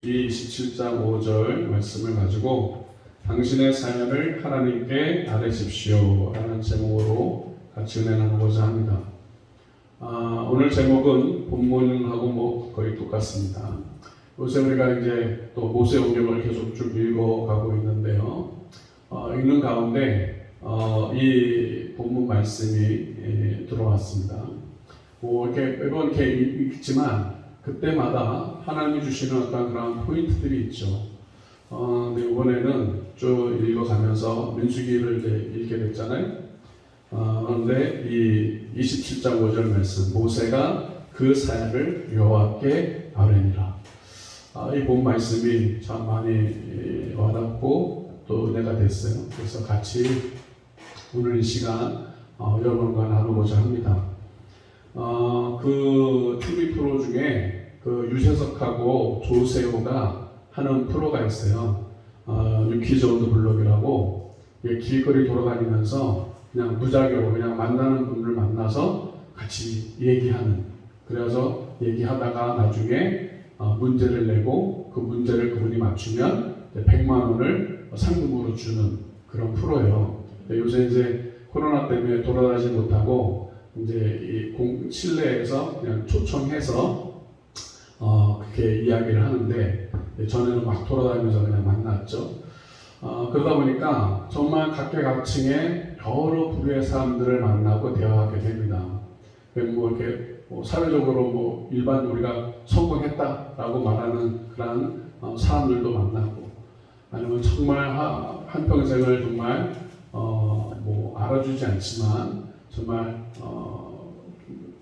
이 27장 5절 말씀을 가지고 당신의 사연을 하나님께 아뢰십시오 라는 제목으로 같이 은혜 나누고자 합니다. 오늘 제목은 본문하고 거의 똑같습니다. 요새 우리가 이제 또 모세오경을 계속 쭉 읽어가고 있는데요. 읽는 가운데 이 본문 말씀이 들어왔습니다. 매번 이렇게 읽지만 그때마다 하나님이 주시는 어떤 그런 포인트들이 있죠. 근데 이번에는 쭉 읽어가면서 민수기를 이제 읽게 됐잖아요. 그런데 이 27장 5절 말씀, 모세가 그 사연을 여호와께 아뢰니라. 이 본 말씀이 참 많이 와닿고 또 은혜가 됐어요. 그래서 같이 오늘 이 시간 여러분과 나누고자 합니다. 그 TV 프로 중에 그 유재석하고 조세호가 하는 프로가 있어요. 유키즈 온더 블록이라고 길거리 돌아다니면서 그냥 무작위로 그냥 만나는 분들 만나서 같이 얘기하는, 그래서 얘기하다가 나중에 문제를 내고 그 문제를 그분이 맞추면 100만 원을 상금으로 주는 그런 프로예요. 요새 이제 코로나 때문에 돌아다니지 못하고 이제 이 실내에서 그냥 초청해서 그렇게 이야기를 하는데, 전에는 막 돌아다니면서 그냥 만났죠. 그러다 보니까 정말 각계각층의 여러 부류의 사람들을 만나고 대화하게 됩니다. 이렇게 사회적으로 일반 우리가 성공했다라고 말하는 그런 사람들도 만나고, 아니면 정말 한평생을 정말 알아주지 않지만 정말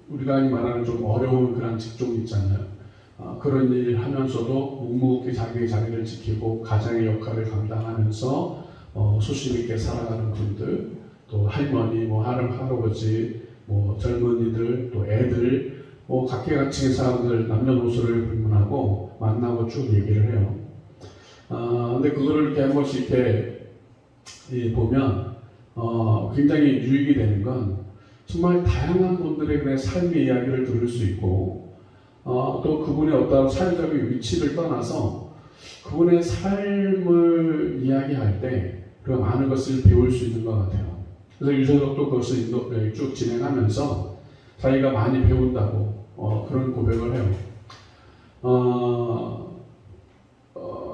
우리가 말하는 좀 어려운 그런 직종이 있잖아요. 그런 일 하면서도 묵묵히 자기의 자리를 지키고 가장의 역할을 감당하면서 소신 있게 살아가는 분들, 또 할머니, 할아버지, 젊은이들, 또 애들, 각계각층의 사람들 남녀노소를 불문하고 만나고 쭉 얘기를 해요. 근데 그거를 이렇게 한 번씩 이렇게 보면 굉장히 유익이 되는 건 정말 다양한 분들의 그런 삶의 이야기를 들을 수 있고, 또 그분의 어떤 사회적인 위치를 떠나서 그분의 삶을 이야기할 때 우리가 많은 것을 배울 수 있는 것 같아요. 그래서 유재석도 그것을 쭉 진행하면서 자기가 많이 배운다고 그런 고백을 해요.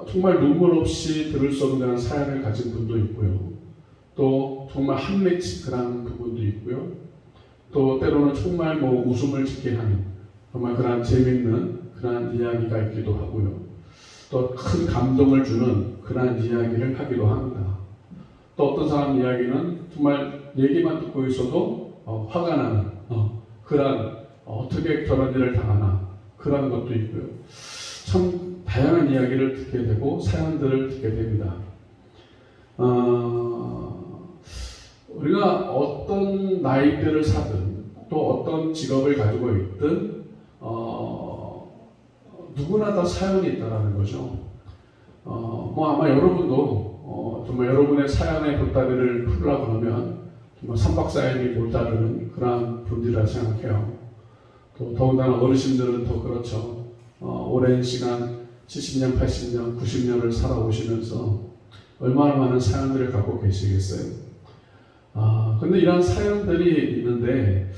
정말 눈물 없이 들을 수 없는 그런 사연을 가진 분도 있고요. 또 정말 한맺힌 그런 부분도 있고요. 또 때로는 정말 웃음을 짓게 하는 정말 그런 재밌는 그런 이야기가 있기도 하고요. 또 큰 감동을 주는 그런 이야기를 하기도 합니다. 또 어떤 사람 이야기는 정말 얘기만 듣고 있어도 화가 나는 그런 어떻게 저런 일을 당하나 그런 것도 있고요. 참 다양한 이야기를 듣게 되고 사연들을 듣게 됩니다. 우리가 어떤 나이대를 사든 또 어떤 직업을 가지고 있든 누구나 다 사연이 있다는 거죠. 아마 여러분도 정말 여러분의 사연의 보따리를 풀으려고 그러면 정말 3박 4일이 못다르는 그런 분들이라 생각해요. 또 더군다나 어르신들은 더 그렇죠. 오랜 시간 70년, 80년, 90년을 살아오시면서 얼마나 많은 사연들을 갖고 계시겠어요. 근데 이런 사연들이 있는데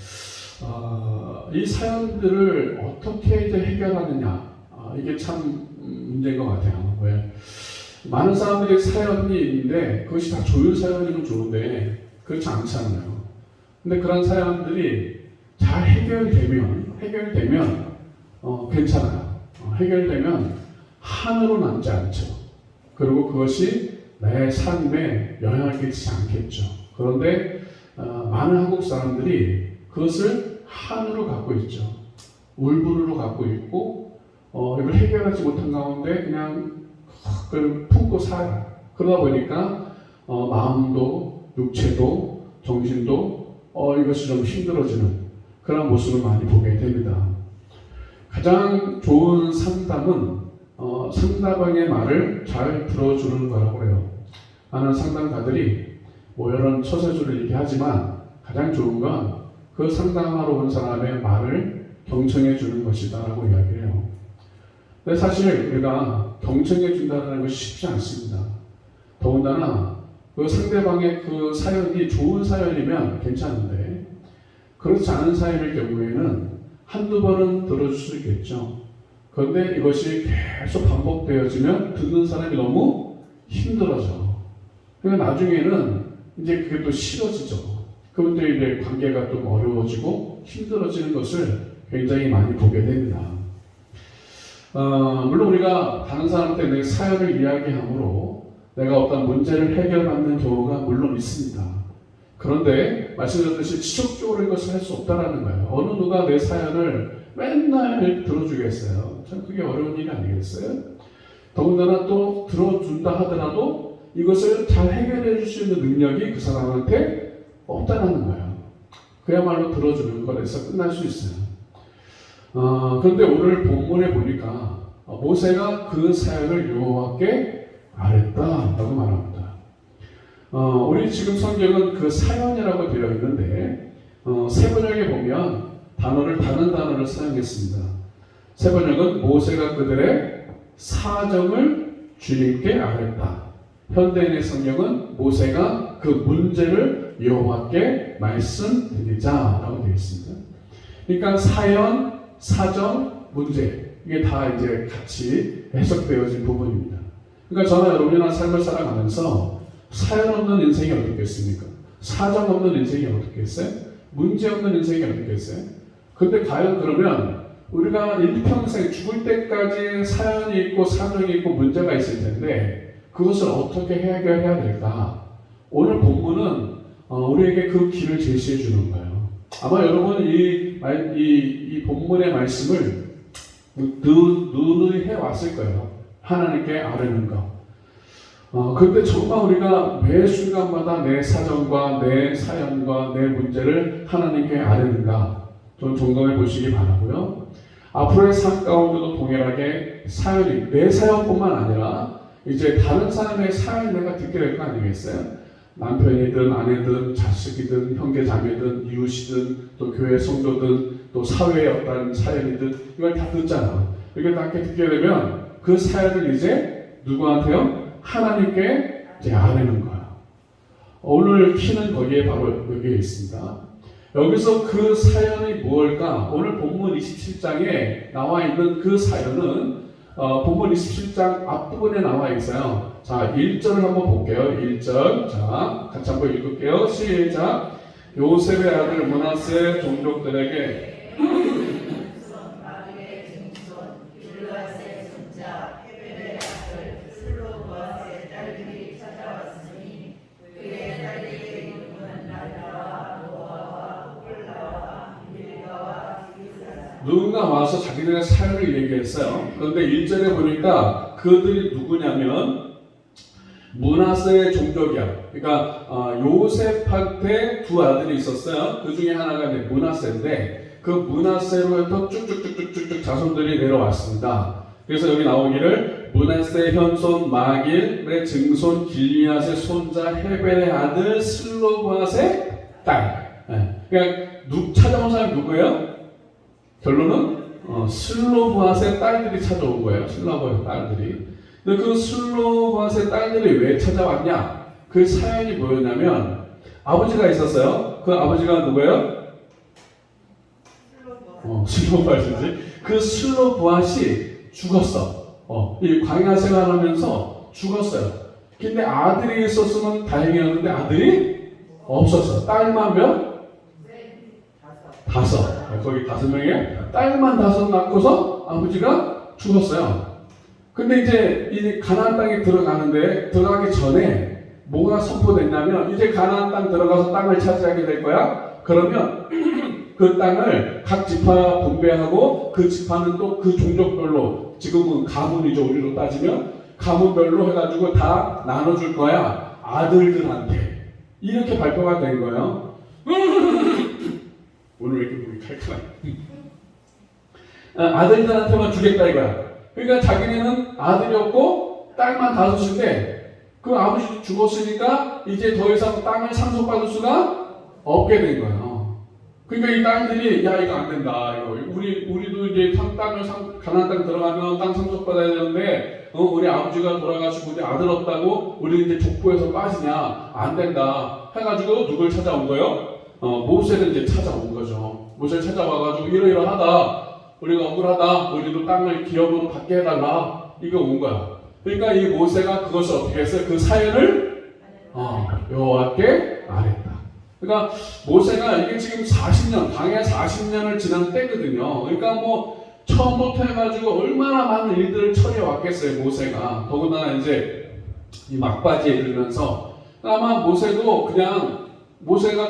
이 사연들을 어떻게 이제 해결하느냐, 이게 참 문제인 것 같아요. 왜? 많은 사람들이 사연이 있는데 그것이 다 좋은 사연이면 좋은데 그렇지 않잖아요. 근데 그런 사연들이 잘 해결되면 괜찮아요. 해결되면 한으로 남지 않죠. 그리고 그것이 내 삶에 영향을 끼치지 않겠죠. 그런데 많은 한국 사람들이 그것을 한으로 갖고 있죠. 울분으로 갖고 있고 이걸 해결하지 못한 가운데 그냥 그걸 품고 살아요. 그러다 보니까 마음도 육체도 정신도 이것이 좀 힘들어지는 그런 모습을 많이 보게 됩니다. 가장 좋은 상담은 상대방의 말을 잘 들어주는 거라고 해요. 많은 상담가들이 이런 처세술을 얘기하지만 가장 좋은 건 그 상담하러 온 사람의 말을 경청해 주는 것이다 라고 이야기를 해요. 근데 사실 우리가 경청해 준다는 것이 쉽지 않습니다. 더군다나 그 상대방의 그 사연이 좋은 사연이면 괜찮은데 그렇지 않은 사연일 경우에는 한두 번은 들어줄 수 있겠죠. 그런데 이것이 계속 반복되어지면 듣는 사람이 너무 힘들어져. 그러니까 나중에는 이제 그게 또 싫어지죠. 그럼 또 이제 관계가 좀 어려워지고 힘들어지는 것을 굉장히 많이 보게 됩니다. 물론 우리가 다른 사람한테 내 사연을 이야기함으로 내가 어떤 문제를 해결받는 경우가 물론 있습니다. 그런데 말씀드렸듯이 지속적으로 이것을 할 수 없다는 거예요. 어느 누가 내 사연을 맨날 들어주겠어요. 참 그게 어려운 일이 아니겠어요? 더군다나 또 들어준다 하더라도 이것을 잘 해결해 줄 수 있는 능력이 그 사람한테 없다는 거예요. 그야말로 들어주는 것에서 끝날 수 있어요. 그런데 오늘 본문에 보니까 모세가 그 사연을 여호와께 아뢰다라고 말합니다. 우리 지금 성경은 그 사연이라고 되어 있는데 세 번역에 보면 다른 단어를 사용했습니다. 세 번역은 모세가 그들의 사정을 주님께 아뢰다. 현대인의 성경은 모세가 그 문제를 여호와께 말씀드리자라고 되어 있습니다. 그러니까 사연, 사정, 문제 이게 다 이제 같이 해석되어진 부분입니다. 그러니까 저나 여러분이나 삶을 살아가면서 사연 없는 인생이 어떻겠습니까? 사정 없는 인생이 어떻겠어요? 문제 없는 인생이 어떻겠어요? 근데 과연 그러면 우리가 일평생 죽을 때까지 사연이 있고 사정이 있고 문제가 있을 텐데 그것을 어떻게 해결해야 될까? 오늘 본문은 우리에게 그 길을 제시해 주는 거예요. 아마 여러분 이 본문의 말씀을 누누이 해왔을 거예요. 하나님께 아뢰는 것. 그런데 정말 우리가 매 순간마다 내 사정과 내 사연과 내 문제를 하나님께 아뢰는가 좀 점검해 보시기 바라고요. 앞으로의 삶 가운데도 동일하게 사연이 내 사연뿐만 아니라 이제 다른 사람의 사연 내가 듣게 될 거 아니겠어요? 남편이든 아내든 자식이든 형제자매든 이웃이든 또 교회 성도든 또 사회의 어떤 사연이든 이걸 다 듣잖아. 이렇게 다 듣게 되면 그 사연을 이제 누구한테요? 하나님께 이제 아뢰는 거야. 오늘 키는 거기에 바로 여기에 있습니다. 여기서 그 사연이 무엇일까? 오늘 본문 27장에 나와 있는 그 사연은 본문 27장 앞부분에 나와 있어요. 자, 1절을 한번 볼게요. 1절. 자, 같이 한번 읽을게요. 시작. 요셉의 아들 므낫세 종족들에게 누군가 와서 자기들의 사연을 얘기했어요. 그런데 1절에 보니까 그들이 누구냐면 므낫세의 종족이야. 그러니까 요셉한테 두 아들이 있었어요. 그 중에 하나가 이제 므낫세인데 그 므낫세로부터 쭉쭉쭉쭉쭉 자손들이 내려왔습니다. 그래서 여기 나오기를 므낫세 현손 마길의 증손 길리앗의 손자 헤벨의 아들 슬로브앗의 딸. 그러니까 찾아온 사람이 누구예요? 결론은 슬로브앗의 딸들이 찾아온 거예요. 슬로브앗의 딸들이. 근데 그 슬로브앗의 딸들이 왜 찾아왔냐? 그 사연이 뭐였냐면 아버지가 있었어요. 그 아버지가 누구예요? 슬로브앗이지. 그 슬로브앗이 죽었어. 이 광야 생활하면서 죽었어요. 근데 아들이 있었으면 다행이었는데 아들이 없었어. 딸만 몇? 5. 거기 5명이에요. 딸만 5 낳고서 아버지가 죽었어요. 근데 이제 가나안 땅에 들어가기 전에 뭐가 선포됐냐면 이제 가나안 땅 들어가서 땅을 차지하게 될 거야. 그러면 그 땅을 각 지파 분배하고 그 지파는 또 그 종족별로 지금은 가문이죠. 우리로 따지면 가문별로 해가지고 다 나눠줄 거야. 아들들한테. 이렇게 발표가 된 거예요. 오늘 왜 이렇게 보기 칼칼해? 아들들한테만 주겠다 이거야. 그러니까 자기네는 아들이 없고 딸만 5인데 그 아버지 죽었으니까 이제 더 이상 땅을 상속받을 수가 없게 된 거예요. 그러니까 이 딸들이 야 이거 안 된다. 이거 우리도 이제 가나안 땅 들어가면 땅 상속받아야 되는데 우리 아버지가 돌아가시고 우리 아들 없다고 우리 이제 족보에서 빠지냐 안 된다. 해가지고 누굴 찾아온 거예요? 모세를 이제 찾아온 거죠. 모세를 찾아와가지고 이러이러하다. 우리가 억울하다. 우리도 땅을 기업으로 받게 해달라. 이거 온 거야. 그러니까 이 모세가 그것을 어떻게 했어요? 그 사연을 여호와께 말했다. 그러니까 모세가 이게 지금 40년, 당에 40년을 지난 때거든요. 그러니까 뭐 처음부터 해가지고 얼마나 많은 일들을 처리해 왔겠어요, 모세가. 더군다나 이제 이 막바지에 이르면서 아마 모세도 그냥 모세가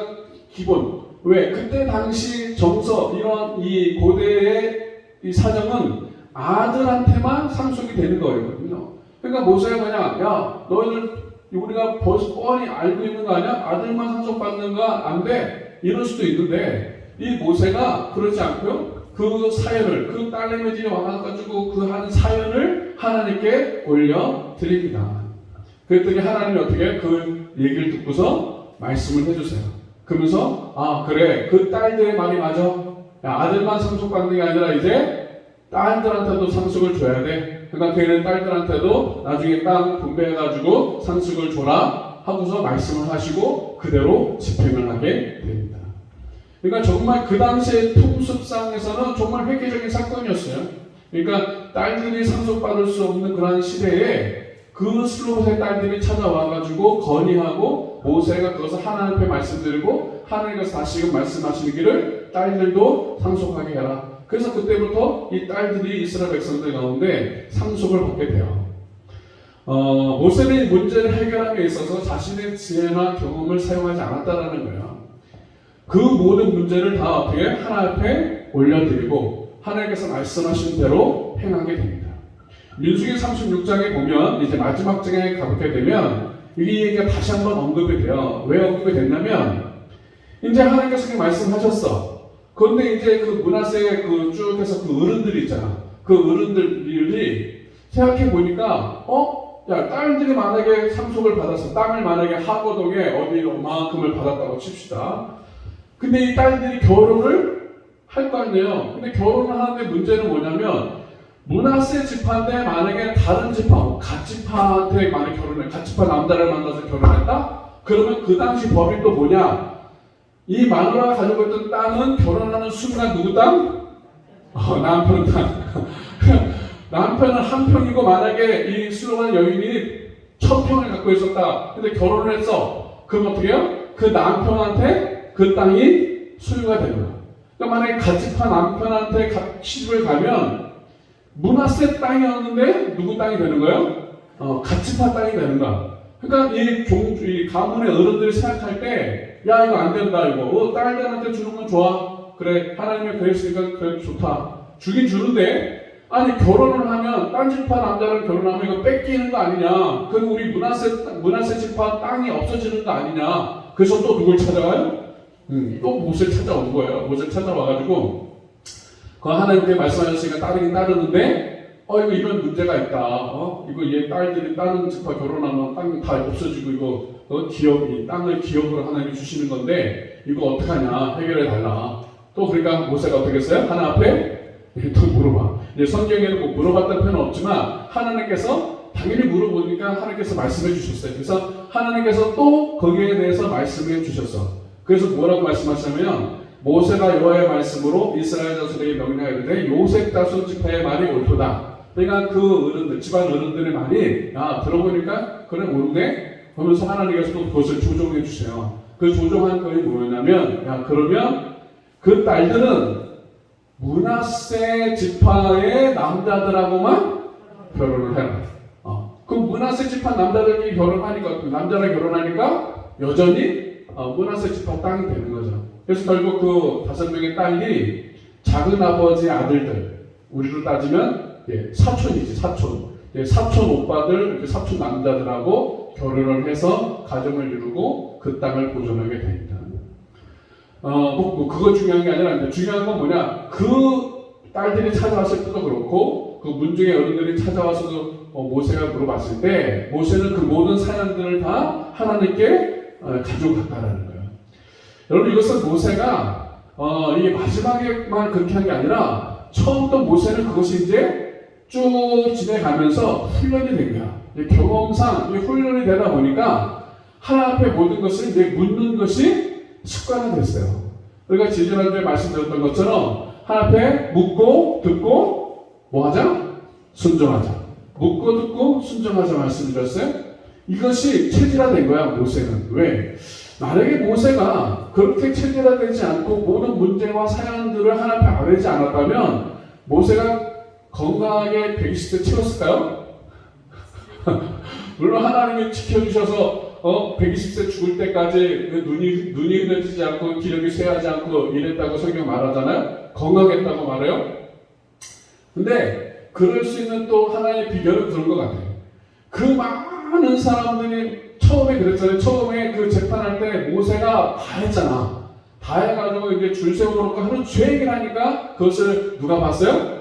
기본 왜 그때 당시 정서 이런 이 고대의 이 사정은 아들한테만 상속이 되는 거거든요. 그러니까 모세가 그냥 야 너희들 우리가 벌써 뻔히 알고 있는 거 아니야? 아들만 상속받는 거 안 돼. 이럴 수도 있는데 이 모세가 그러지 않고요. 그 사연을 그 딸내미 집에 와가지고 그 하는 사연을 하나님께 올려드립니다. 그랬더니 하나님이 어떻게 그 얘기를 듣고서 말씀을 해주세요. 그러면서 그래 그 딸들의 말이 맞아. 야, 아들만 상속받는 게 아니라 이제 딸들한테도 상속을 줘야 돼. 그러니까 걔는 딸들한테도 나중에 땅 분배해가지고 상속을 줘라 하고서 말씀을 하시고 그대로 집행을 하게 됩니다. 그러니까 정말 그 당시의 풍습상에서는 정말 획기적인 사건이었어요. 그러니까 딸들이 상속받을 수 없는 그런 시대에 그 슬롯의 딸들이 찾아와가지고 건의하고 모세가 그것을 하나님 앞에 말씀드리고 하나님께서 다시금 말씀하시는 길을 딸들도 상속하게 해라. 그래서 그때부터 이 딸들이 이스라엘 백성들 가운데 상속을 받게 돼요. 모세는 문제를 해결하기 위해 있어서 자신의 지혜나 경험을 사용하지 않았다라는 거예요. 그 모든 문제를 다 어떻게 하나님 앞에 올려드리고 하나님께서 말씀하신 대로 행하게 됩니다. 민수기 36장에 보면 이제 마지막 장에 가보게 되면 이 얘기가 다시 한번 언급이 돼요. 왜 언급이 됐냐면 이제 하나님께서 말씀하셨어. 그런데 이제 그 므낫세 쭉 해서 그 어른들이 있잖아. 그 어른들이 생각해 보니까 야 딸들이 만약에 상속을 받아서 땅을 만약에 하고동에 어디 얼마큼을 받았다고 칩시다. 근데 이 딸들이 결혼을 할 거 아니에요. 근데 결혼을 하는데 문제는 뭐냐면 므낫세 지파인데 만약에 다른 지파, 갓지파한테 만약에 갓지파 남자를 만나서 결혼했다? 그러면 그 당시 법이 또 뭐냐? 이 마누라가 가지고 있던 땅은 결혼하는 순간 누구 땅? 남편 땅. 남편은 한 평이고 만약에 이 수록한 여인이 1000평을 갖고 있었다. 근데 결혼을 했어. 그럼 어떻게 해요? 그 남편한테 그 땅이 소유가 되는 거야. 그러니까 만약에 갓지파 남편한테 시집을 가면 므낫세 땅이었는데 누구 땅이 되는 거예요? 갓지파 땅이 되는 거야. 그러니까 이 가문의 어른들이 생각할 때 야 이거 안 된다 이거 딸들한테 주는 건 좋아. 그래 하나님이 그랬으니까 그래 좋다. 주긴 주는데 아니 결혼을 하면 딴 지파 남자랑 결혼하면 이거 뺏기는 거 아니냐. 그럼 우리 므낫세 지파 땅이 없어지는 거 아니냐. 그래서 또 누굴 찾아와요? 또 모세를 찾아온 거예요. 모세를 찾아와가지고 그 하나님께 말씀하셨으니까 따르긴 따르는데 이거 이런 문제가 있다. 이거 얘 딸들이 다른 지파 결혼하면 땅 다 없어지고 이거 기업이 땅을 기업으로 하나님이 주시는 건데 이거 어떻게 하냐 해결해 달라. 또 그러니까 모세가 어떻게 했어요? 하나 앞에 또 물어봐. 이제 성경에는 뭐 물어봤다는 표현은 없지만 하나님께서 당연히 물어보니까 하나님께서 말씀해 주셨어요. 그래서 하나님께서 또 거기에 대해서 말씀해 주셨어. 그래서 뭐라고 말씀하시냐면 모세가 여호와의 말씀으로 이스라엘 자손에게 명령하되 요셉 자손 지파의 말이 옳도다. 그러니까 그 어른들, 집안 어른들의 말이 들어보니까 그래 옳네? 그러면서 하나님께서 또 그것을 조정해 주세요. 그 조정한 것이 뭐냐면 그러면 그 딸들은 므낫세 지파의 남자들하고만 결혼을 해라. 그 므낫세 지파 남자들끼리 결혼하니까 남자랑 결혼하니까 여전히 므낫세 지파 땅이 되는 거죠. 그래서 결국 그 5명의 딸이 작은 아버지의 아들들, 우리로 따지면 사촌이지 사촌. 사촌 오빠들, 사촌 남자들하고 결혼을 해서 가정을 이루고 그 땅을 보존하게 됩니다. 그거 중요한 게 아니라 중요한 건 뭐냐? 그 딸들이 찾아왔을 때도 그렇고 그 문중의 어른들이 찾아와서도 모세가 물어봤을 때 모세는 그 모든 사연들을 다 하나님께 가져갔다라는 거예요. 여러분 이것은 모세가 이게 마지막에만 그렇게 한 게 아니라 처음부터 모세는 그것이 이제 쭉 지내가면서 훈련이 된 거야. 경험상 훈련이 되다 보니까 하나님 앞에 모든 것을 이제 묻는 것이 습관화됐어요. 우리가 지난주에 말씀드렸던 것처럼 하나님 앞에 묻고 듣고 뭐 하자? 순종하자. 묻고 듣고 순종하자 말씀드렸어요. 이것이 체질화된 거야, 모세는. 왜? 만약에 모세가 그렇게 체질화되지 않고 모든 문제와 사연들을 하나님 앞에 아뢰지 않았다면 모세가 건강하게 120세 채웠을까요? 물론 하나님이 지켜주셔서 120세 죽을 때까지 눈이 흐려지지 않고 기력이 쇠하지 않고 이랬다고 성경 말하잖아요. 건강했다고 말해요. 근데 그럴 수 있는 또 하나의 비결은 그런 것 같아요. 그 많은 사람들이 처음에 그랬잖아요. 처음에 그 재판할 때 모세가 다 했잖아. 다 해가지고 이제 줄 세워놓고 하루 종일 하니까 그것을 누가 봤어요?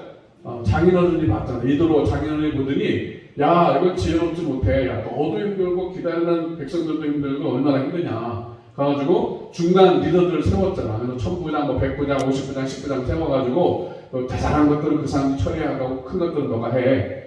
장인어른이 봤잖아. 이도로 장인어른이 보더니 야 이거 지혜롭지 못해. 야 너도 힘들고 기다리는 백성들도 힘들고 얼마나 힘드냐. 그래가지고 중간 리더들을 세웠잖아. 그래서 1000부장, 뭐 100부장, 50부장, 10부장 세워가지고 자잘한 것들은 그 사람이 처리하고 큰 것들은 너가 해.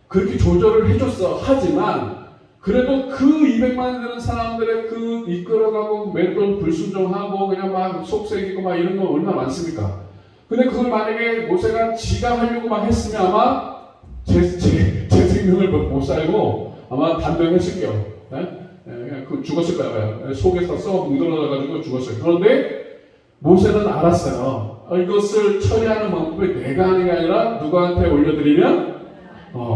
그렇게 조절을 해줬어. 하지만 그래도 그 200만이 되는 사람들의 그 이끌어가고 매번 불순종하고 그냥 막 속색이고 막 이런 거 얼마나 많습니까? 근데 그걸 만약에 모세가 지가 하려고 막 했으면 아마 제 생명을 못 살고 아마 단명했을 거예요. 그 죽었을 거예요. 속에서 썩어 뭉들어져가지고 죽었어요. 그런데 모세는 알았어요. 이것을 처리하는 방법이 내가 하는 게 아니라 누구한테 올려드리면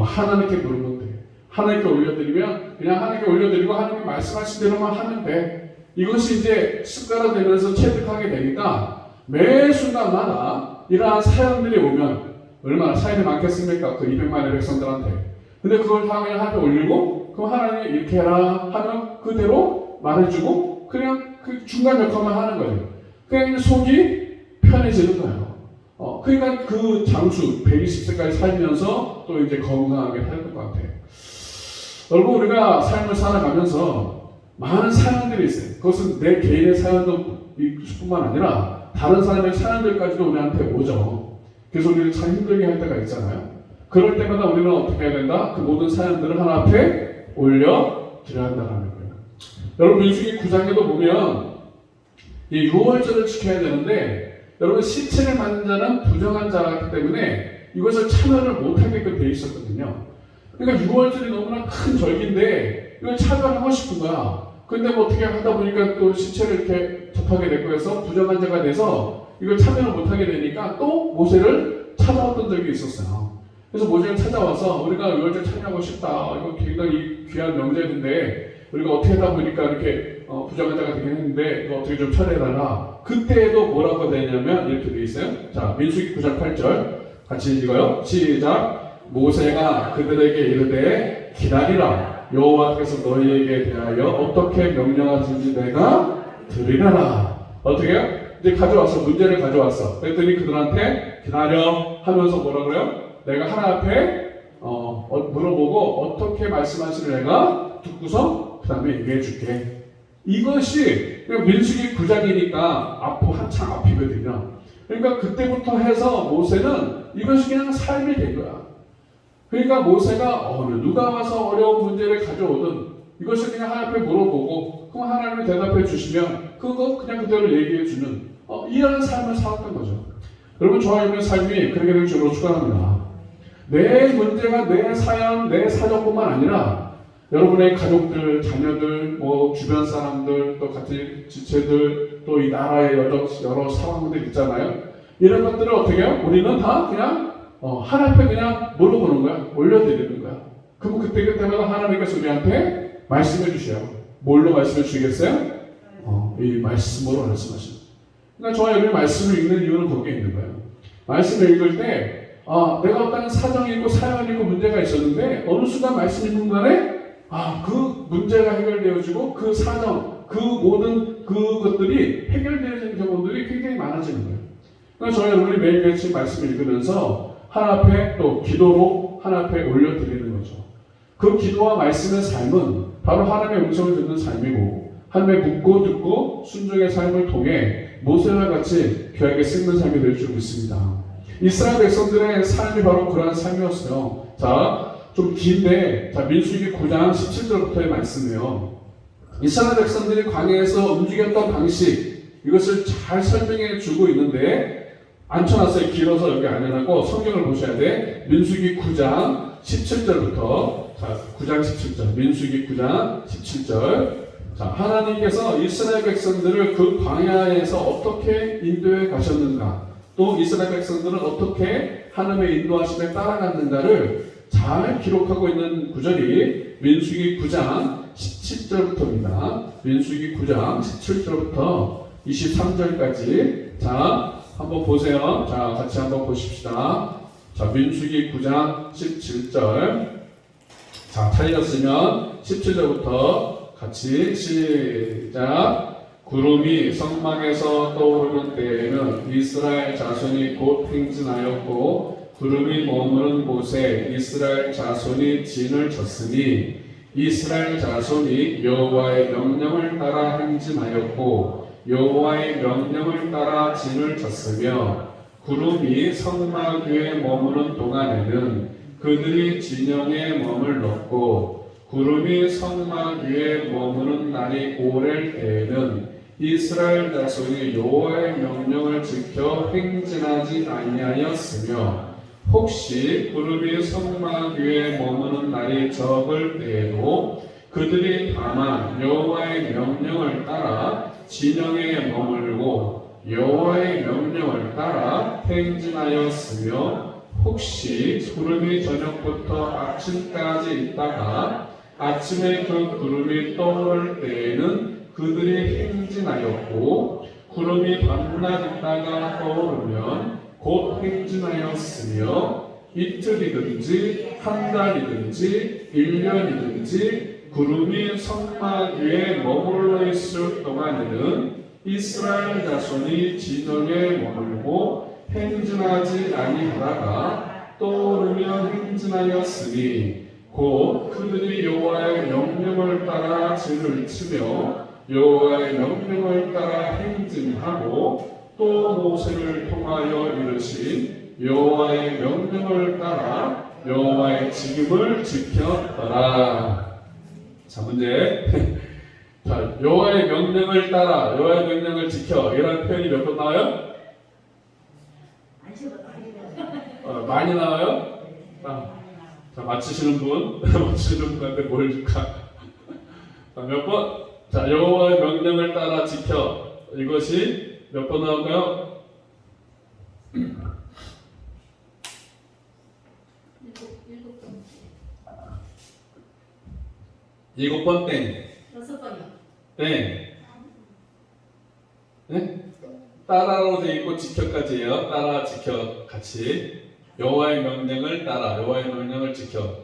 하나님께 물으면 돼. 하나님께 올려드리면 그냥 하나님께 올려드리고 하나님이 말씀하신 대로만 하면 돼. 이것이 이제 습관화되면서 체득하게 되니까 매 순간마다 이러한 사연들이 오면 얼마나 사연이 많겠습니까? 그 200만의 백성들한테. 근데 그걸 다 그냥 하나님께 올리고 그럼 하나님이 이렇게 해라 하면 그대로 말해주고 그냥 그 중간 역할만 하는 거예요. 그냥 속이 편해지는 거예요. 그러니까 그 장수 120세까지 살면서 또 이제 건강하게 살 것 같아요. 여러분 우리가 삶을 살아가면서 많은 사연들이 있어요. 그것은 내 개인의 사연도 뿐만 아니라 다른 사람의 사연들까지도 우리한테 오죠. 그래서 우리를 참 힘들게 할 때가 있잖아요. 그럴 때마다 우리는 어떻게 해야 된다? 그 모든 사연들을 하나 앞에 올려드려야 한다는 거예요. 여러분 민수기 9장에도 보면 이 6월절을 지켜야 되는데 여러분 시체를 맞는 자는 부정한 자이기 때문에 이것을 참여를 못하게끔 되어 있었거든요. 그러니까 6월절이 너무나 큰 절기인데 이걸 참여하고 싶은 거야. 근데 뭐 어떻게 하다 보니까 또 시체를 이렇게 접하게 됐고 해서 부정한 자가 돼서 이걸 참여를 못하게 되니까 또 모세를 찾아왔던 적이 있었어요. 그래서 모세를 찾아와서 우리가 6월절 참여하고 싶다. 이거 굉장히 귀한 명절인데 우리가 어떻게 하다 보니까 이렇게 부정한 자가 되긴 했는데 이거 어떻게 좀 처리해달라. 그때에도 뭐라고 되냐면 이렇게 돼 있어요. 자, 민수기 9장 8절 같이 읽어요. 시작. 모세가 그들에게 이르되 기다리라. 여호와께서 너희에게 대하여 어떻게 명령하신지 내가 들으려라. 어떻게 해요? 이제 가져왔어. 문제를 가져왔어. 그랬더니 그들한테 기다려 하면서 뭐라고요? 내가 하나 앞에 물어보고 어떻게 말씀하시는 내가 듣고서 그 다음에 얘기해 줄게. 이것이 민수기 9장이니까 한창 앞이거든요. 그러니까 그때부터 해서 모세는 이것이 그냥 삶이 된 거야. 그러니까 모세가 누가 와서 어려운 문제를 가져오든 이것을 그냥 하나님 앞에 물어보고 그럼 하나님이 대답해 주시면 그거 그냥 그대로 얘기해 주는 이런 삶을 살았던 거죠. 여러분 저와 여러분의 삶이 그렇게 될 줄로 축원합니다. 내 문제가 내 사연, 내 사정뿐만 아니라 여러분의 가족들, 자녀들, 뭐 주변 사람들, 또 같은 지체들, 또 이 나라의 여러 상황들 있잖아요. 이런 것들을 어떻게 해요? 우리는 다 그냥 하나님 앞에 그냥 물어보는 거야. 올려드리는 거야. 그럼 그때마다 하나님께서 우리한테 말씀해 주셔요. 뭘로 말씀해 주시겠어요? 이 말씀으로 말씀하시는. 그러니까 저와 여러분이 말씀을 읽는 이유는 거기에 있는 거예요. 말씀을 읽을 때 내가 어떤 사정이 있고 사연이 있고 문제가 있었는데 어느 순간 말씀 읽는 간에 그 문제가 해결되어지고 그 사정, 그 모든 그것들이 해결되어지는 경우들이 굉장히 많아지는 거예요. 그러니까 저희 여러분이 매일같이 말씀을 읽으면서 하나님 앞에 또 기도로 하나님 앞에 올려드리는 거죠. 그 기도와 말씀의 삶은 바로 하나님의 음성을 듣는 삶이고 하나님의 묻고 듣고 순종의 삶을 통해 모세와 같이 귀하게 쓰는 삶이 될 줄 믿습니다. 이스라엘 백성들의 삶이 바로 그러한 삶이었어요. 자, 좀 긴데, 자, 민수기 9장 17절부터의 말씀이에요. 이스라엘 백성들이 광야에서 움직였던 방식, 이것을 잘 설명해 주고 있는데, 안 쳐놨어요. 길어서 여기 안 해놨고, 성경을 보셔야 돼. 민수기 9장 17절부터, 자, 9장 17절, 민수기 9장 17절. 자, 하나님께서 이스라엘 백성들을 그 광야에서 어떻게 인도해 가셨는가, 또 이스라엘 백성들은 어떻게 하나님의 인도하심에 따라갔는가를 잘 기록하고 있는 구절이 민수기 9장 17절부터입니다. 민수기 9장 17절부터 23절까지. 자, 한번 보세요. 자, 같이 한번 보십시다. 자, 민수기 9장 17절. 자, 찾으셨으면 17절부터 같이 시작. 구름이 성막에서 떠오르는 때에는 이스라엘 자손이 곧 행진하였고, 구름이 머무는 곳에 이스라엘 자손이 진을 쳤으니 이스라엘 자손이 여호와의 명령을 따라 행진하였고 여호와의 명령을 따라 진을 쳤으며, 구름이 성막 위에 머무는 동안에는 그들이 진영에 머물렀고, 구름이 성막 위에 머무는 날이 오랠 때에는 이스라엘 자손이 여호와의 명령을 지켜 행진하지 아니하였으며, 혹시 구름이 성막 위에 머무는 날이 적을 때에도 그들이 다만 여호와의 명령을 따라 진영에 머물고 여호와의 명령을 따라 행진하였으며, 혹시 구름이 저녁부터 아침까지 있다가 아침에 그 구름이 떠오를 때에는 그들이 행진하였고, 구름이 밤낮 있다가 떠오르면 곧 행진하였으며, 이틀이든지 한 달이든지 1년이든지 구름이 성막 위에 머물러 있을 동안에는 이스라엘 자손이 진영에 머물고 행진하지 아니하다가 떠오르며 행진하였으니, 곧 그들이 여호와의 명령을 따라 진을 치며 여호와의 명령을 따라 행진하고, 또 모세를 통하여 이르신 여호와의 명령을 따라 여호와의 직임을 지켰더라. 자, 문제. 자, 여호와의 명령을 따라 여호와의 명령을 지켜, 이런 표현이 몇 번 나와요? 많이 나와요? 자, 맞히시는 분, 맞히시는 분한테 뭘 줄까? 자, 몇 번? 자, 여호와의 명령을 따라 지켜, 이것이 몇 번 나올까요? 7번 땡. 6번이요. 땡. 네? 따라로 돼 있고 지켜까지예요. 따라 지켜 같이. 여호와의 명령을 따라, 여호와의 명령을 지켜.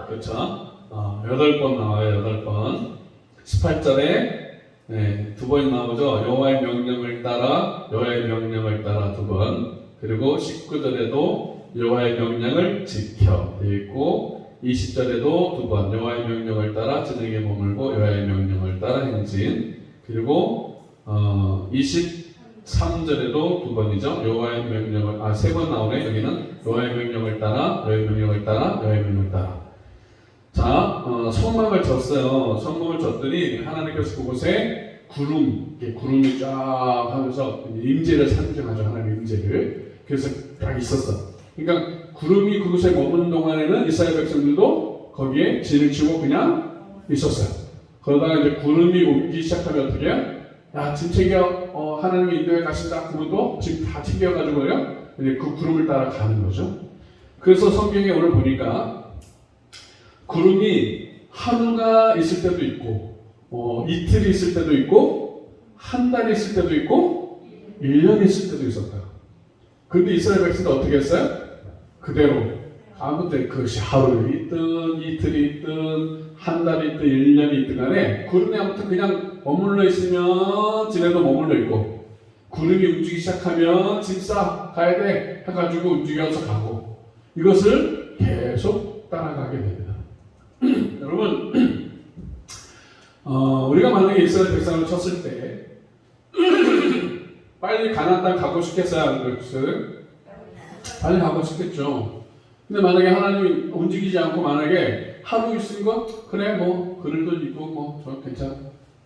그렇죠. 8번 나와요. 8번. 18절에 네, 2번 나오죠. 여호와의 명령을 따라, 여호와의 명령을 따라 2번. 그리고 19절에도 여호와의 명령을 지켜 되어 있고, 20절에도 2번 여호와의 명령을 따라 진영에 머물고 여호와의 명령을 따라 행진. 그리고 23절에도 2번이죠. 여호와의 명령을 3번 나오네. 여기는 여호와의 명령을 따라, 여호와의 명령을 따라, 여호와의 명령을 따라. 자, 성막을 졌어요. 성막을 졌더니 하나님께서 그곳에 구름이 쫙 하면서 임재를 상징하죠. 하나님의 임재를. 그래서 딱 있었어. 그러니까 구름이 그곳에 머무는 동안에는 이스라엘 백성들도 거기에 진을 치고 그냥 있었어요. 그러다가 이제 구름이 오기 시작하면 어떻게 해요? 야, 짐 챙겨. 하나님의 인도에 가신다. 그분도 짐 다 챙겨가지고요. 이제 그 구름을 따라 가는 거죠. 그래서 성경에 오늘 보니까 구름이 하루가 있을 때도 있고, 이틀이 있을 때도 있고, 한 달이 있을 때도 있고, 1년이 있을 때도 있었다. 그런데 이스라엘 백성도 어떻게 했어요? 그대로 아무 때 그것이 하루 있든 이틀이 있든 한 달이 있든 1년이 있든 간에 구름이 아무튼 그냥 머물러 있으면 집에도 머물러 있고, 구름이 움직이기 시작하면 짐 싸 가야 돼 해가지고 움직여서 가고, 이것을 계속 따라가게 됩니다. 여러분, 우리가 만약에 이스라엘 백성을 쳤을 때 빨리 가나안 땅 가고 싶겠어요? 안 그랬어요? 빨리 가고 싶겠죠. 근데 만약에 하나님이 움직이지 않고 만약에 하루 있은 거 그래 뭐 그늘도 있고 뭐 저 괜찮아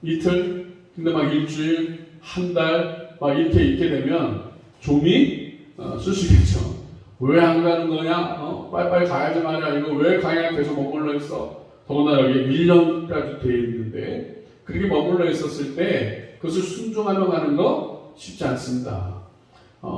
이틀 근데 막 일주일 한 달 막 이렇게 있게 되면 좀이 쓰시겠죠. 왜 안 가는 거냐? 빨리빨리 가야지 말이야. 이거 왜 가야 계속 머물러 있어? 더구나 여기 1년까지 돼 있는데 그렇게 머물러 있었을 때 그것을 순종하며 가는 거 쉽지 않습니다.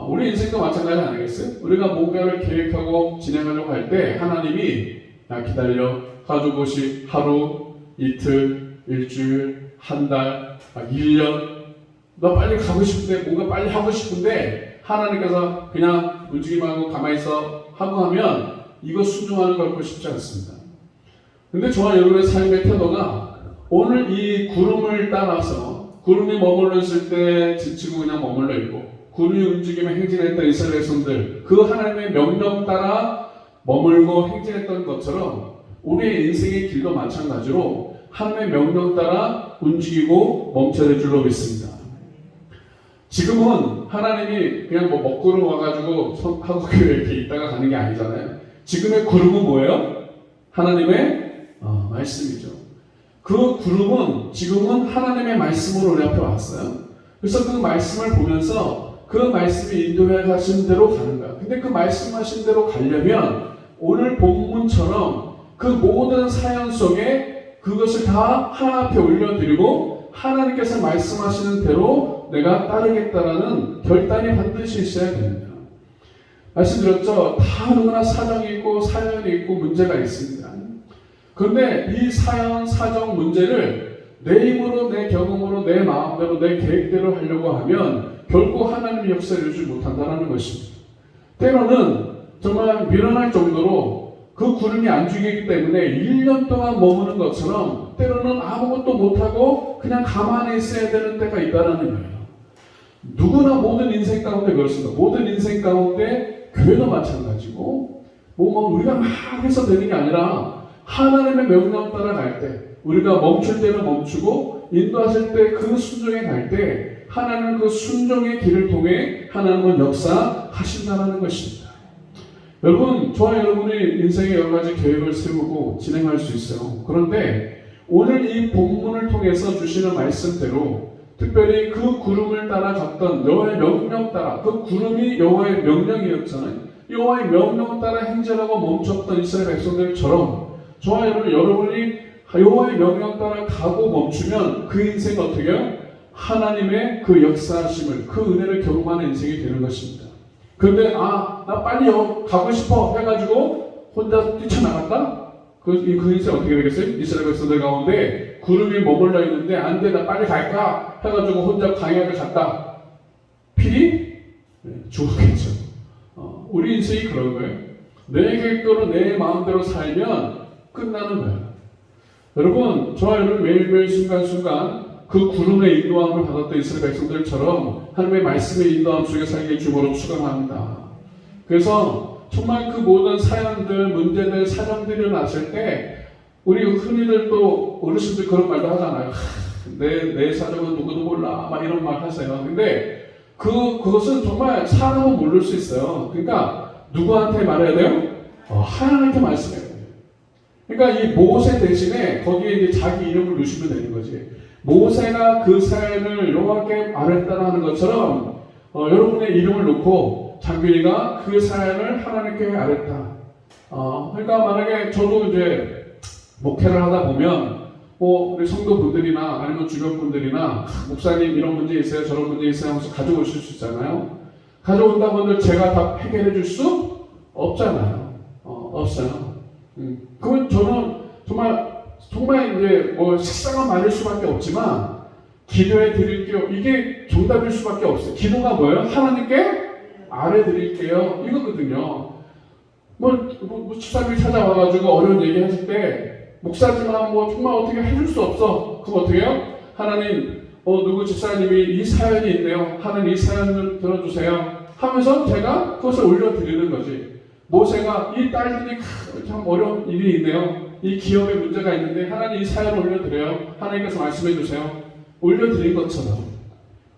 우리 인생도 마찬가지 아니겠어요? 우리가 뭔가를 계획하고 진행하려고 할 때 하나님이 야 기다려 가져보시 하루, 이틀, 일주일, 한 달, 1년 너 빨리 가고 싶은데 뭔가 빨리 하고 싶은데 하나님께서 그냥 움직임하고 가만히 있어 하고 하면 이거 순종하는 걸 쉽지 않습니다. 근데 저와 여러분의 삶의 태도가 오늘 이 구름을 따라서 구름이 머물러 있을 때 지치고 그냥 머물러 있고 구름이 움직이며 행진했던 이스라엘 백성들 그 하나님의 명령 따라 머물고 행진했던 것처럼 우리의 인생의 길도 마찬가지로 하나님의 명령 따라 움직이고 멈춰야 될 줄로 믿습니다. 지금은 하나님이 그냥 뭐 먹구름 와가지고 한국교회 이렇게 있다가 가는 게 아니잖아요. 지금의 구름은 뭐예요? 하나님의 말씀이죠. 그 구름은 지금은 하나님의 말씀으로 우리 앞에 왔어요. 그래서 그 말씀을 보면서 그 말씀이 인도해 가신 대로 가는 거야. 근데 그 말씀하신 대로 가려면 오늘 본문처럼 그 모든 사연 속에 그것을 다 하나 앞에 올려드리고 하나님께서 말씀하시는 대로 내가 따르겠다라는 결단이 반드시 있어야 됩니다. 말씀드렸죠? 다 누구나 사정이 있고 사연이 있고 문제가 있습니다. 그런데 이 사연, 사정, 문제를 내 힘으로, 내 경험으로, 내 마음대로, 내 계획대로 하려고 하면 결코 하나님의 역사를 이루지 못한다는 것입니다. 때로는 정말 미련할 정도로 그 구름이 안 죽이기 때문에 1년 동안 머무는 것처럼 때로는 아무것도 못하고 그냥 가만히 있어야 되는 때가 있다는 거예요. 누구나 모든 인생 가운데 그렇습니다. 모든 인생 가운데 교회도 마찬가지고 우리가 막 해서 되는 게 아니라 하나님의 명령 따라 갈 때 우리가 멈출 때는 멈추고 인도하실 때 그 순종에 갈 때 하나님은 그 순종의 길을 통해 하나님은 역사하신다는 것입니다. 여러분, 저와 여러분의 인생에 여러 가지 계획을 세우고 진행할 수 있어요. 그런데 오늘 이 본문을 통해서 주시는 말씀대로 특별히 그 구름을 따라 갔던 여호와의 명령 따라 그 구름이 여호와의 명령이었잖아요. 여호와의 명령을 따라 행진하고 멈췄던 이스라엘 백성들처럼 저와 여러분이 여호와의 명령 따라 가고 멈추면 그 인생 어떻게 해요? 하나님의 그 역사하심을 그 은혜를 경험하는 인생이 되는 것입니다. 그런데 나 빨리 가고 싶어 해가지고 혼자 뛰쳐나갔다? 그 인생 어떻게 되겠어요? 이스라엘 백성들 가운데 구름이 머물러 있는데 안 돼, 나 빨리 갈까? 해가지고 혼자 광야를 갔다. 필히 죽었겠죠. 우리 인생이 그런 거예요. 내 계획대로 내 마음대로 살면 끝나는 거예요. 여러분, 저와 여러분 매일매일 순간순간 그 구름의 인도함을 받았던 이스라엘 백성들처럼 하나님의 말씀의 인도함 속에 살기 주보로 축원합니다. 그래서 정말 그 모든 사연들, 문제들, 사정들이 났을 때 우리 흔히들 또 어르신들 그런 말도 하잖아요. 내 사정은 누구도 몰라 막 이런 말 하세요. 근데 그것은 정말 사람은 모를 수 있어요. 그러니까 누구한테 말해야 돼요? 하나님께 말씀해야 돼요. 그러니까 이 모세 대신에 거기에 이제 자기 이름을 넣으시면 되는 거지. 모세가 그 사연을 여호와께 말했다는 하는 것처럼 여러분의 이름을 넣고 장균이가 그 사연을 하나님께 말했다. 그러니까 만약에 저도 이제 목회를 하다 보면 우리 성도분들이나 아니면 주변 분들이나 목사님 이런 문제 있어요, 저런 문제 있어요 하면서 가져오실 수 있잖아요. 가져온다고 하면 제가 다 해결해 줄 수 없잖아요. 없어요. 그건 저는 정말 이제 식상한 말일 수밖에 없지만 기도해 드릴게요. 이게 정답일 수밖에 없어요. 기도가 뭐예요? 하나님께 아뢰 드릴게요. 이거거든요. 집사님이 찾아와가지고 어려운 얘기 하실 때 목사지만 정말 어떻게 해줄 수 없어. 그럼 어떻게 해요? 하나님, 누구 집사님이 이 사연이 있네요. 하나님 이 사연을 들어주세요. 하면서 제가 그것을 올려드리는 거지. 모세가 이 딸들이 참 어려운 일이 있네요. 이 기업에 문제가 있는데 하나님 이 사연을 올려드려요. 하나님께서 말씀해 주세요. 올려드린 것처럼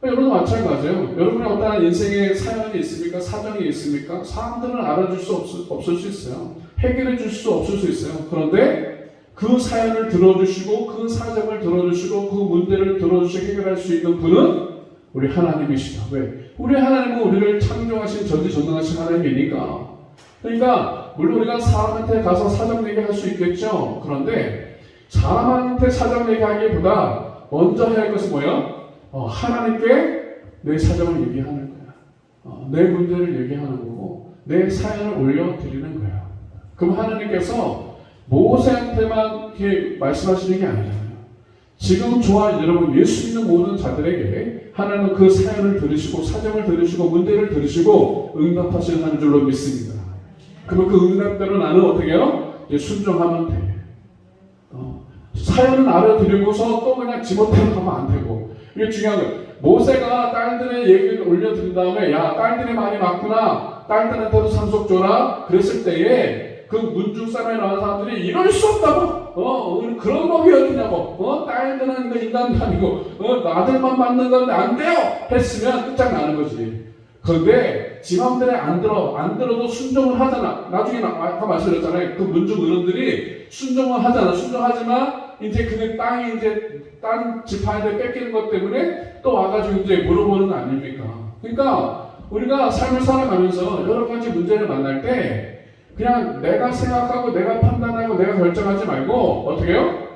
여러분도 마찬가지예요. 여러분의 어떠한 인생의 사연이 있습니까? 사정이 있습니까? 사람들은 알아줄 수 없을 수 있어요. 해결해 줄 수 없을 수 있어요. 그런데 그 사연을 들어주시고 그 사정을 들어주시고 그 문제를 들어주시고 해결할 수 있는 분은 우리 하나님이시다. 왜? 우리 하나님은 우리를 창조하신 전지전능하신 하나님이니까. 그러니까 물론 우리가 사람한테 가서 사정 얘기할 수 있겠죠. 그런데 사람한테 사정 얘기하기보다 먼저 해야 할 것은 뭐예요? 하나님께 내 사정을 얘기하는 거야. 내 문제를 얘기하는 거고 내 사연을 올려드리는 거야. 그럼 하나님께서 모세한테만 이렇게 말씀하시는 게 아니잖아요. 지금 저와 여러분 예수 믿는 모든 자들에게 하나님은 그 사연을 들으시고 사정을 들으시고 문제를 들으시고 응답하시는 줄로 믿습니다. 그러면 그 응답대로 나는 어떻게 해요? 이제 순종하면 돼. 사연은 알아들이고서 또 그냥 지멋대로 가면 안 되고. 이게 중요한 거예요. 모세가 딸들의 얘기를 올려드린 다음에 야 딸들이 많이 많구나. 딸들한테도 상속 줘라. 그랬을 때에 그 문중삼에 나온 사람들이 이럴 수 없다고. 그런 법이 어디냐고. 딸들은 그 인간도 아니고 아들만 받는 건데 안 돼요. 했으면 끝장나는 거지. 그런데 지 맘대로 안 들어도 순종을 하잖아. 나중에 아까 말씀드렸잖아요. 그 문중 의원들이 순종을 하잖아. 순종하지만 이제 그 땅이 이제 딴 지파한테 뺏기는 것 때문에 또 와가지고 이제 물어보는 거 아닙니까? 그러니까 우리가 삶을 살아가면서 여러 가지 문제를 만날 때 그냥 내가 생각하고 내가 판단하고 내가 결정하지 말고 어떻게 해요?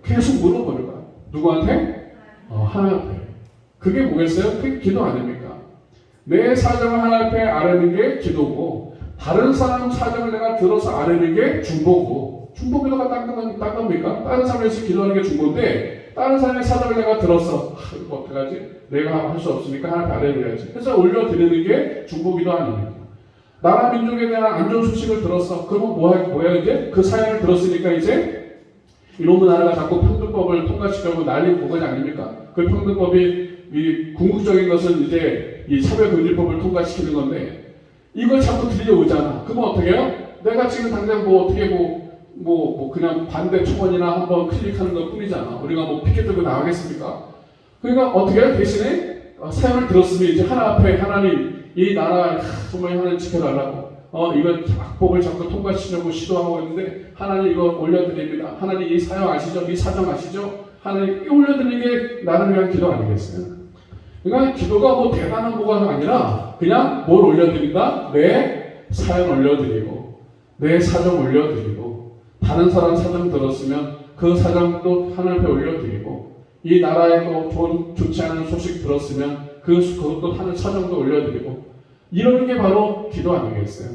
계속 물어보는 거야. 누구한테? 하나님한테. 그게 뭐겠어요? 그게 기도 아닙니까? 내 사정을 하나님 앞에 아뢰는 게 기도고 다른 사람 사정을 내가 들어서 아뢰는 게 중보고 중보기도가 딴 겁니까? 다른 사람에서 기도하는 게 중보인데 다른 사람의 사정을 내가 들었어. 이거 어떡하지? 내가 할 수 없으니까 하나님 아뢰야지. 그래서 올려드리는 게 중보기도 아닙니까? 나라 민족에 대한 안 좋은 소식을 들었어. 그러면 뭐야 이제? 그 사연을 들었으니까 이제 이놈의 나라가 자꾸 평등법을 통과시키려고 난리 보건이 아닙니까? 그 평등법이 이 궁극적인 것은 이제 이 차별금지법을 통과시키는 건데 이걸 자꾸 들려오잖아. 그러면 어떻게 해요? 내가 지금 당장 그냥 반대 초원이나 한번 클릭하는 것 뿐이잖아. 우리가 피켓 들고 나가겠습니까? 그러니까 어떻게 해요? 대신에 사연을 들었으면 이제 하나님 이 나라 정말 하나님 지켜달라고 이거 악법을 자꾸 통과시키려고 시도하고 있는데 하나님 이거 올려드립니다. 하나님 이 사연 아시죠? 이 사정 아시죠? 하나님 이거 올려드리는 게 나를 위한 기도 아니겠어요? 그러니까 기도가 대단한 뭐가 아니라 그냥 뭘 올려드린다? 내 사연 올려드리고 내 사정 올려드리고 다른 사람 사정 들었으면 그 사정도 하나님 앞에 올려드리고 이 나라에 또 좋지 않은 소식 들었으면 그것도 하는 사정도 올려드리고 이런 게 바로 기도 아니겠어요?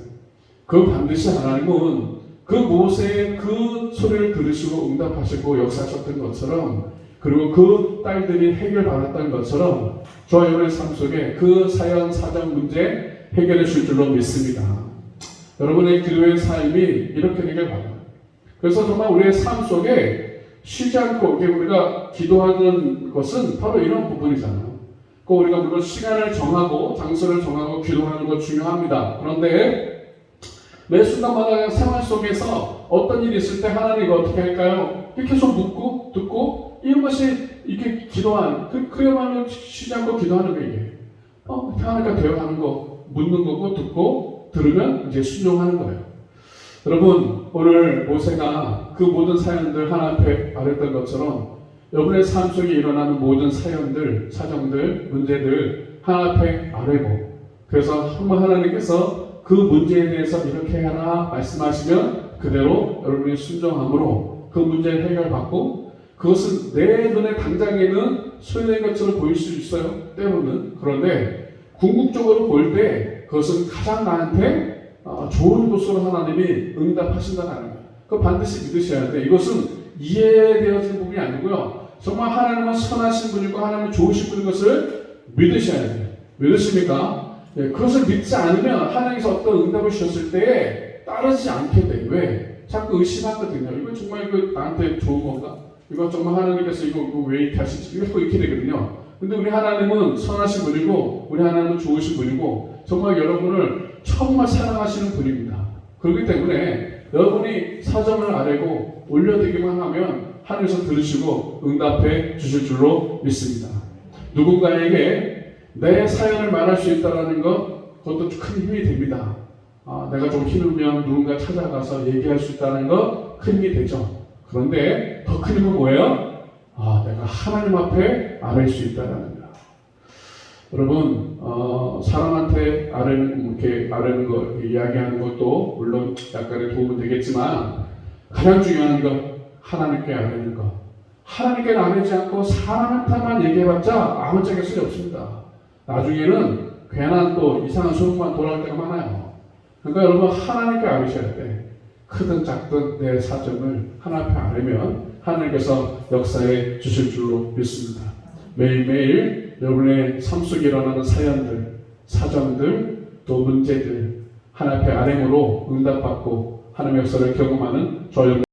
그 반드시 하나님은 그 모세의 그 소리를 들으시고 응답하시고 역사하셨던 것처럼 그리고 그 딸들이 해결받았던 것처럼 저와 여러분의 삶 속에 그 사연 사정 문제 해결해 줄 줄로 믿습니다. 여러분의 기도의 삶이 이렇게 해결받아요. 그래서 정말 우리의 삶 속에 쉬지 않고 우리가 기도하는 것은 바로 이런 부분이잖아요. 우리가 물론 시간을 정하고 장소를 정하고 기도하는 것 중요합니다. 그런데 매 순간마다 생활 속에서 어떤 일이 있을 때 하나님 이거 어떻게 할까요? 이렇게 계속 묻고 듣고 이런 것이 이렇게 기도하는 그야말로 쉬지 않고 기도하는 거예요. 하나님과 대화하는 거 묻는 거고 듣고 들으면 이제 순종하는 거예요. 여러분 오늘 모세가 그 모든 사연들 하나님 앞에 아랬던 것처럼 여러분의 삶 속에 일어나는 모든 사연들, 사정들, 문제들 하나님 앞에 아뢰고 그래서 한번 하나님께서 그 문제에 대해서 이렇게 해라 말씀하시면 그대로 여러분이 순종함으로 그 문제를 해결받고 그것은 내 눈에 당장에는 소외된 것처럼 보일 수 있어요. 때로는. 그런데 궁극적으로 볼 때 그것은 가장 나한테 좋은 것으로 하나님이 응답하신다는 거예요. 그거 반드시 믿으셔야 돼. 이것은 이해되어지는 부분이 아니고요. 정말 하나님은 선하신 분이고 하나님은 좋으신 분인 것을 믿으셔야 돼요. 믿으십니까? 네, 그것을 믿지 않으면 하나님께서 어떤 응답을 주셨을 때 따르지 않게 돼요. 왜? 자꾸 의심하거든요. 이거 정말 나한테 좋은 건가? 이거 정말 하나님께서 이거 왜 이렇게 하시지? 이렇게 되거든요. 근데 우리 하나님은 선하신 분이고 우리 하나님은 좋으신 분이고 정말 여러분을 정말 사랑하시는 분입니다. 그렇기 때문에 여러분이 사정을 아뢰고 올려드리기만 하면 하나님께서 들으시고 응답해 주실 줄로 믿습니다. 누군가에게 내 사연을 말할 수 있다는 것, 그것도 큰 힘이 됩니다. 내가 좀 힘들면 누군가 찾아가서 얘기할 수 있다는 것, 큰 힘이 되죠. 그런데 더 큰 힘은 뭐예요? 내가 하나님 앞에 아뢰일 수 있다는 거. 여러분, 사람한테 아뢰는 거, 이야기하는 것도 물론 약간의 도움은 되겠지만, 가장 중요한 것, 하나님께 아뢰는 것. 하나님께 아뢰지 않고 사람한테만 얘기해봤자 아무 짝에 쓸이 없습니다. 나중에는 괜한 또 이상한 소문만 돌아올 때가 많아요. 그러니까 여러분, 하나님께 아뢰셔야 돼. 크든 작든 내 사정을 하나님 앞에 아뢰면 하나님께서 역사해 주실 줄로 믿습니다. 매일매일 여러분의 삶 속에 일어나는 사연들, 사정들, 또 문제들 하나님 앞에 아뢰므로 응답받고 하나님의 역사를 경험하는 저와 여러분